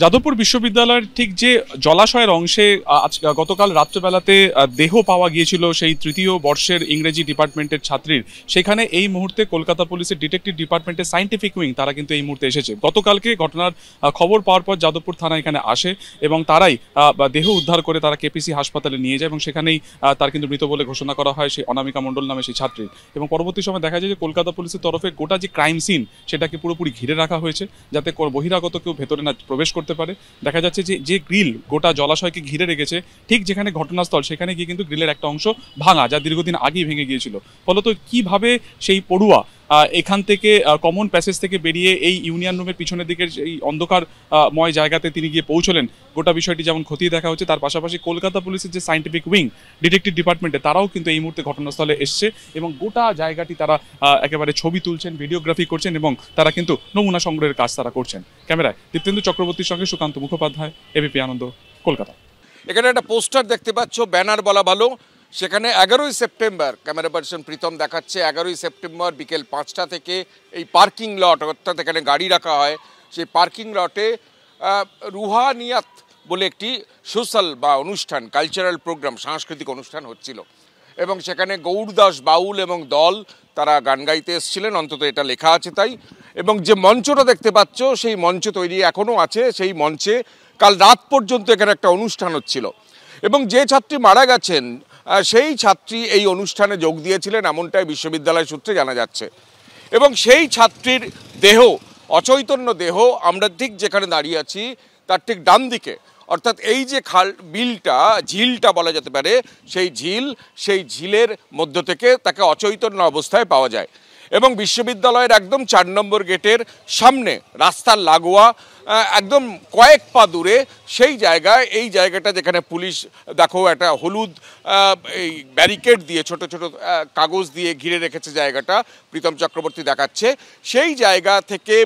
যাদবপুর বিশ্ববিদ্যালয়ের ঠিক যে জলাশয়ের অংশে গতকাল রাত্রেবেলাতে দেহ পাওয়া গিয়েছিল সেই তৃতীয় বর্ষের ইংরেজি ডিপার্টমেন্টের ছাত্রীর, সেখানে এই মুহূর্তে কলকাতা পুলিশের ডিটেকটিভ ডিপার্টমেন্টের সায়েন্টিফিক উইং তারা কিন্তু এই মুহূর্তে এসেছে। গতকালকে ঘটনার খবর পাওয়ার পর যাদবপুর থানা এখানে আসে এবং তারাই দেহ উদ্ধার করে তারা কেপিসি হাসপাতালে নিয়ে যায় এবং সেখানেই তার কিন্তু মৃত বলে ঘোষণা করা হয় সেই অনামিকা মণ্ডল নামে সেই ছাত্রী। এবং পরবর্তী সময় দেখা যায় যে কলকাতা পুলিশের তরফে গোটা যে ক্রাইম সিন সেটাকে পুরোপুরি ঘিরে রাখা হয়েছে যাতে বহিরাগত কেউ ভেতরে না প্রবেশ করতে পারে। দেখা যাচ্ছে যে যে গ্রিল গোটা জলাশয়কে ঘিরে রেখেছে ঠিক যেখানে ঘটনাস্থল সেখানে গিয়ে কিন্তু গ্রিলের একটা অংশ ভাঙা, যা দীর্ঘদিন আগেই ভেঙে গিয়েছিল। ফলত কিভাবে সেই পড়ুয়া এখান থেকে কমন প্যাসেজ থেকে বেরিয়ে এই ইউনিয়ন রুমের পিছনের দিকের এই অন্ধকারময় জায়গাতে তিনি গিয়ে পৌঁছলেন, গোটা বিষয়টি যেমন খতিয়ে দেখা হচ্ছে। তার পাশাপাশি কলকাতা পুলিশের যে সায়েন্টিফিক উইং ডিটেকটিভ ডিপার্টমেন্টে তারাও কিন্তু এই মুহূর্তে ঘটনাস্থলে এসছে এবং গোটা জায়গাটি তারা একেবারে ছবি তুলছেন, ভিডিওগ্রাফি করছেন এবং তারা কিন্তু নমুনা সংগ্রহের কাজ তারা করছেন। ক্যামেরায় দীপ্তেন্দু চক্রবর্তীর সঙ্গে সুকান্ত মুখোপাধ্যায়, এবিপি আনন্দ, কলকাতা। এখানে একটা পোস্টার দেখতে পাচ্ছ, ব্যানার বলা ভালো, সেখানে 11ই সেপ্টেম্বর ক্যামেরা পার্সন প্রীতম দেখাচ্ছে 11ই সেপ্টেম্বর বিকেল 5টা থেকে এই পার্কিং লট, অর্থাৎ এখানে গাড়ি রাখা হয়, সেই পার্কিং লটে রুহানিয়াত বলে একটি সোশ্যাল বা অনুষ্ঠান, কালচারাল প্রোগ্রাম, সাংস্কৃতিক অনুষ্ঠান হচ্ছিল এবং সেখানে গৌরদাস বাউল এবং দল তারা গান গাইতে এসেছিলেন, অন্তত এটা লেখা আছে তাই। এবং যে মঞ্চটা দেখতে পাচ্ছ সেই মঞ্চ তৈরি এখনও আছে, সেই মঞ্চে কাল রাত পর্যন্ত এখানে একটা অনুষ্ঠান হচ্ছিল এবং যে ছাত্রী মারা গেছেন সেই ছাত্রী এই অনুষ্ঠানে যোগ দিয়েছিলেন এমনটাই বিশ্ববিদ্যালয় সূত্রে জানা যাচ্ছে। এবং সেই ছাত্রীর দেহ, অচৈতন্য দেহ, আমরা ঠিক যেখানে দাঁড়িয়ে আছি তার ঠিক ডান দিকে, অর্থাৎ এই যে ঝিলটা বলা যেতে পারে, সেই ঝিলের মধ্য থেকে তাকে অচৈতন্য অবস্থায় পাওয়া যায় এবং বিশ্ববিদ্যালয়ের একদম 4 নম্বর গেটের সামনে রাস্তার লাগোয়া একদম কয়েক পা দূরে সেই জায়গায়, এই জায়গাটা যেখানে পুলিশ দেখো একটা হলুদ এই ব্যারিকেড দিয়ে ছোট ছোট কাগজ দিয়ে ঘিরে রেখেছে জায়গাটা, প্রীতম চক্রবর্তী দেখাচ্ছে, সেই জায়গা থেকে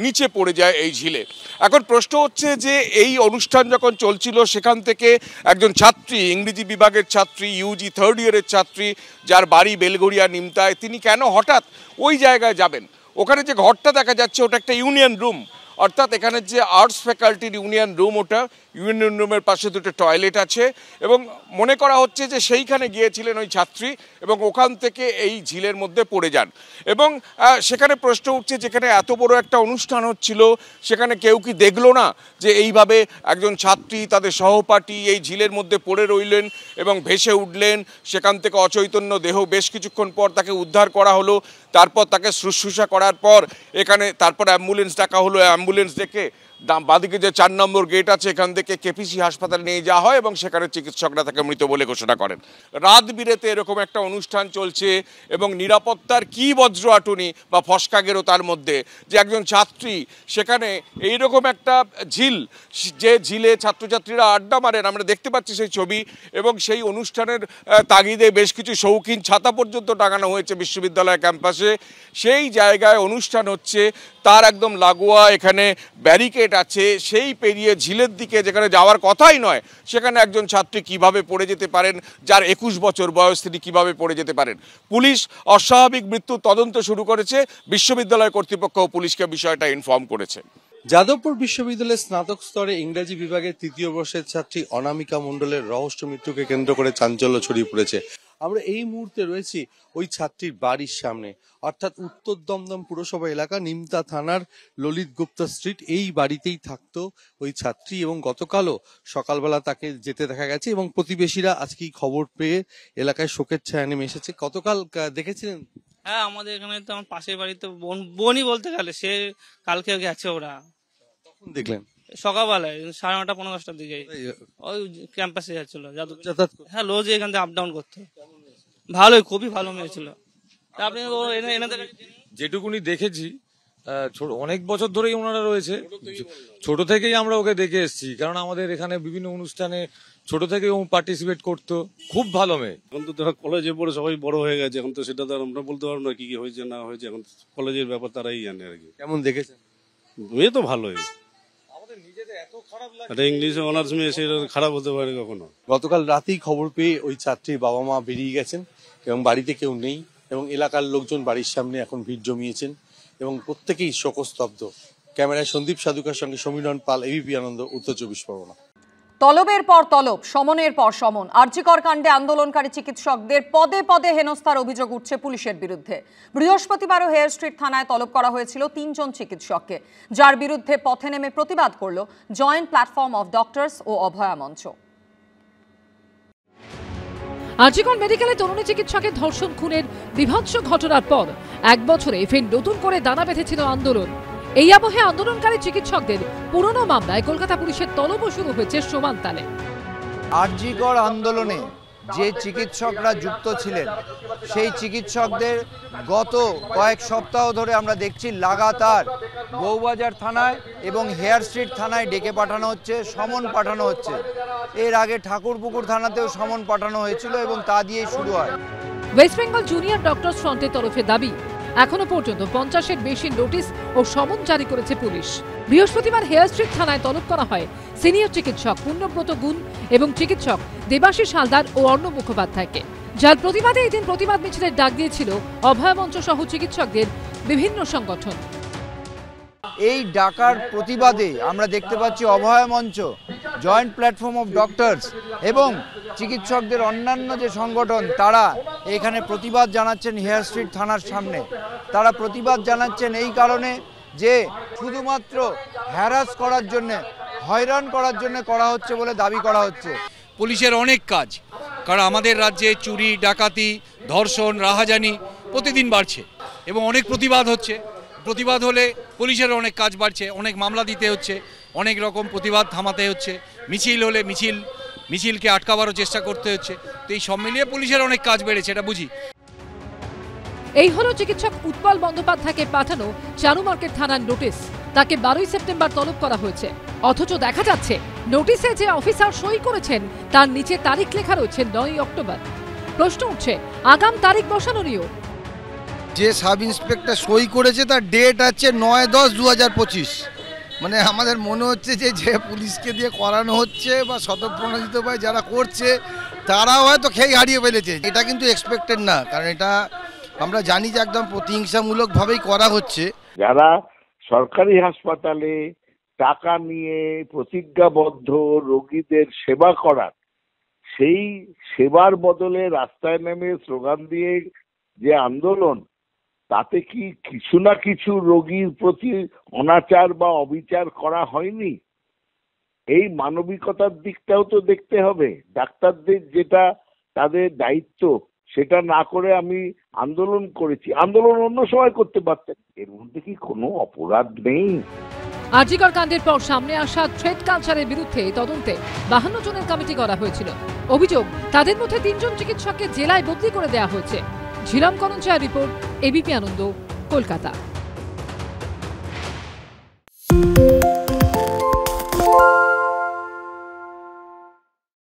নিচে পড়ে যায় এই ঝিলে। এখন প্রশ্ন হচ্ছে যে এই অনুষ্ঠান যখন চলছিল সেখান থেকে একজন ছাত্রী, ইংরেজি বিভাগের ছাত্রী, ইউজি 3rd ইয়ারের ছাত্রী, যার বাড়ি বেলঘরিয়া নিমতায়, তিনি কেন হঠাৎ ওই জায়গায় যাবেন? ওখানে যে ঘরটা দেখা যাচ্ছে ওটা একটা ইউনিয়ন রুম, অর্থাৎ এখানে যে আর্টস ফ্যাকাল্টির ইউনিয়ন রুম, ওটা ইউনিয়ন রুমের পাশে দুটো টয়লেট আছে এবং মনে করা হচ্ছে যে সেইখানে গিয়েছিলেন ওই ছাত্রী এবং ওখান থেকে এই ঝিলের মধ্যে পড়ে যান। এবং সেখানে প্রশ্ন উঠছে, যেখানে এত বড় একটা অনুষ্ঠান হচ্ছিল সেখানে কেউ কি দেখলো না যে এইভাবে একজন ছাত্রী, তাদের সহপাঠী এই ঝিলের মধ্যে পড়ে রইলেন এবং ভেসে উঠলেন, সেখান থেকে অচৈতন্য দেহ বেশ কিছুক্ষণ পর তাকে উদ্ধার করা হলো, তারপর তাকে শুশ্রূষা করার পর এখানে তারপর অ্যাম্বুলেন্স ডাকা হলো, অ্যাম্বুলেন্স ডেকে বাদিকে যে 4 নম্বর গেট আছে এখান থেকে কেপিসি হাসপাতালে নিয়ে যাওয়া হয় এবং সেখানে চিকিৎসকরা তাকে মৃত বলে ঘোষণা করেন। রাত বিরেতে এরকম একটা অনুষ্ঠান চলছে এবং নিরাপত্তার কি বজ্রআটুনি বা ফসকাগেরও তার মধ্যে, যে একজন ছাত্রী সেখানে এইরকম একটা ঝিল, যে ঝিলে ছাত্রছাত্রীরা আড্ডা মারেন, আমরা দেখতে পাচ্ছি সেই ছবি, এবং সেই অনুষ্ঠানের তাগিদে বেশ কিছু শৌখিন ছাতা পর্যন্ত টাঙানো হয়েছে বিশ্ববিদ্যালয় ক্যাম্পাসে। সেই জায়গায় অনুষ্ঠান হচ্ছে, তার একদম লাগোয়া এখানে ব্যারিকেড আছে, সেই পেরিয়ে ঝিলের দিকে যেখানে যাওয়ার কথাই নয় সেখানে একজন ছাত্রী কিভাবে পড়ে যেতে পারেন, যার 21 বছর বয়স, তিনি কিভাবে পড়ে যেতে পারেন? পুলিশ অস্বাভাবিক মৃত্যুর তদন্ত শুরু করেছে, বিশ্ববিদ্যালয় কর্তৃপক্ষ পুলিশকে বিষয়টা ইনফর্ম করেছে। যাদবপুর বিশ্ববিদ্যালয়ের স্নাতক স্তরে ইংরেজি বিভাগের 3য় বর্ষের ছাত্রী অনামিকা মণ্ডলের রহস্য মৃত্যুকে কেন্দ্র করে চাঞ্চল্য ছড়িয়ে পড়েছে। আমরা এই মুহূর্তে রয়েছি ওই ছাত্রীর বাড়ির সামনে, অর্থাৎ উত্তর দমদম পুরসভা এলাকা, নিমতা থানার ললিত গুপ্তা স্ট্রিট। এই বাড়িতেই থাকতো ওই ছাত্রী এবং গতকালও সকালবেলা তাকে যেতে দেখা গেছে এবং প্রতিবেশীরা আজকেই খবর পেয়ে এলাকায় শোকের ছায়া নেমে এসেছে। গতকাল দেখেছিলেন? হ্যাঁ, আমাদের এখানে তো আমার পাশের বাড়িতে বোনই বলতে গেলে, সে কালকে গেছে। ওরা কখন দেখলেন? সকালবেলায় 9:30 পৌনে 10টার দিকে ওই ক্যাম্পাসে যাচ্ছিল। হ্যাঁ, রোজ এখান থেকে আপ ডাউন করতো। ভালোই, খুবই ভালো মেয়ে ছিল। আপনি যেটুকুনি দেখেছি, অনেক বছর ধরেই ওনারা রয়েছে, ছোট থেকেই আমরা ওকে দেখে এসেছি, কারণ আমাদের এখানে বিভিন্ন অনুষ্ঠানে ছোট থেকে ও পার্টিসিপেট করতো। খুব ভালো মেয়ে। এখন তো ধরো কলেজে পড়ে সবাই বড় হয়ে গেছে, এখন তো সেটা তো আমরা বলতে পারবো না কি কি হয়েছে না হয়েছে, এখন কলেজের ব্যাপার তারাই জানে আর কি। কেমন দেখেছেন? মেয়ে তো ভালোই, একটা ইংলিশে অনার্স মেয়ে, সেটা খারাপ হতে পারে কখনো? গতকাল রাতেই খবর পেয়ে ওই ছাত্রীর বাবা মা বেরিয়ে গেছেন এবং বাড়িতে কেউ নেই এবং এলাকার লোকজন বাড়ির সামনে এখন ভিড় জমিয়েছেন এবং প্রত্যেকেই শোকস্তব্ধ। ক্যামেরায় সন্দীপ সাধুকার সঙ্গে সমীরণ পাল, এবিপি আনন্দ, উত্তর 24 পরগনা। তলবের পর তলব, সমনের পর সমন। আরজিকর কাণ্ডে আন্দোলনকারী চিকিৎসকদের পদে পদে হেনস্থার অভিযোগ উঠছে পুলিশের বিরুদ্ধে। বৃহস্পতিবারও হেয়ার স্ট্রিট থানায় তলব করা হয়েছিল 3 জন চিকিৎসককে, যার বিরুদ্ধে পথে নেমে প্রতিবাদ করল জয়েন্ট প্ল্যাটফর্ম অফ ডক্টরস ও অভয়া মঞ্চ। আরজিকর মেডিকেলে তরুণী চিকিৎসকের ধর্ষণ খুনের বিভৎস ঘটনার পর 1 বছরে ফের নতুন করে দানা বেঁধেছিল আন্দোলন। এই আবহে আন্দোলনকারী চিকিৎসকদের পুরনো মামলায় কলকাতা পুলিশের তলবও শুরু হয়েছে সমান তালে। আরজিকর আন্দোলনে যে চিকিৎসকরা যুক্ত ছিলেন সেই চিকিৎসকদের গত কয়েক সপ্তাহ ধরে আমরা দেখছি লাগাতার বউবাজার থানায় এবং হেয়ার স্ট্রিট থানায় ডেকে পাঠানো হচ্ছে, সমন পাঠানো হচ্ছে। এর আগে ঠাকুরপুকুর থানাতেও সমন পাঠানো হয়েছিল এবং তা দিয়েই শুরু হয়। ওয়েস্ট বেঙ্গল জুনিয়র ডক্টরস ফ্রন্টের তরফে দাবি, এখনো পর্যন্ত 50-এর বেশি নোটিশ ও সমন জারি করেছে পুলিশ। বৃহস্পতিবার হেয়ার স্ট্রিট থানায় তলব করা হয় সিনিয়র চিকিৎসক পুণ্যব্রত গুণ এবং চিকিৎসক দেবাশিস হালদার ও অর্ণব মুখোপাধ্যায়কে, যার প্রতিবাদে এদিন প্রতিবাদ মিছিলের ডাক দিয়েছিল অভয়া মঞ্চ সহ চিকিৎসকদের বিভিন্ন সংগঠন। এই ডাকার প্রতিবাদে আমরা দেখতে পাচ্ছি অভয়া মঞ্চ, জয়েন্ট প্ল্যাটফর্ম অফ ডক্টরস এবং চিকিৎসকদের অন্যান্য যে সংগঠন তারা এখানে প্রতিবাদ জানাচ্ছেন হেয়ার স্ট্রিট থানার সামনে। তারা প্রতিবাদ জানাচ্ছেন এই কারণে যে শুধুমাত্র হ্যারাস করার জন্য, হয়রান করার জন্য করা হচ্ছে বলে দাবি করা হচ্ছে। পুলিশের অনেক কাজ, কারণ আমাদের রাজ্যে চুরি, ডাকাতি, ধর্ষণ, রাহাজানি প্রতিদিন বাড়ছে এবং অনেক প্রতিবাদ হচ্ছে। প্রতিবাদ হলে পুলিশের অনেক কাজ বাড়ছে, অনেক মামলা দিতে হচ্ছে, অনেক রকম প্রতিবাদ থামাতে হচ্ছে। মিছিল হলে মিছিলকে আটকাবারও চেষ্টা করতে হচ্ছে। তো এই সব মিলিয়ে পুলিশের অনেক কাজ বেড়েছে, এটা বুঝি। এই হলো চিকিৎসক উৎপল বন্দ্যোপাধ্যায়কে পাঠানো চারুমার্কেট থানার নোটিশ। তাকে 12ই সেপ্টেম্বর তলব করা হয়েছে, অথচ দেখা যাচ্ছে নোটিশে যে অফিসার সই করেছেন তার নিচে তারিখ লেখা রয়েছে 9ই অক্টোবর। প্রশ্ন উঠছে, আগাম তারিখ বসানো নিয়েও। যে সাব ইন্সপেক্টর সই করেছে তার ডেট আছে 9/10/2025। মানে আমাদের মনে হচ্ছে যে পুলিশকে দিয়ে করানো হচ্ছে বা স্বতঃপ্রণোদিত ভাই যারা করছে তারাও হয়তো খেয়ে হারিয়ে ফেলেছে। এটা কিন্তু এক্সপেক্টেড না, কারণ এটা আমরা জানি যে একদম প্রতিহিংসামূলকভাবেই করা হচ্ছে। যারা সরকারি হাসপাতালে টাকা নিয়ে প্রতিজ্ঞাবদ্ধ রোগীদের সেবা করার, সেই সেবার বদলে রাস্তায় নেমে স্লোগান দিয়ে যে আন্দোলন, তাতে কি কিছু না কিছু রোগীর প্রতি অনাচার বা অবিচার করা হয়নি? এই মানবিকতার দিকটাও তো দেখতে হবে। ডাক্তারদের যেটা তাদের দায়িত্ব সেটা না করে আমি আন্দোলন করেছি, আন্দোলন অন্য সময় করতে পারতেন। এর মধ্যে কি কোনো অপরাধ নেই? আরজিকর কাণ্ডের পর সামনে আসা থ্রেড কালচারের বিরুদ্ধে তদন্তে 52 জনের কমিটি করা হয়েছিল। অভিযোগ, তাদের মধ্যে 3 জন চিকিৎসককে জেলায় বদলি করে দেওয়া হয়েছে। ঝিলাম করঞ্চার রিপোর্ট, এবিপি আনন্দ, কলকাতা।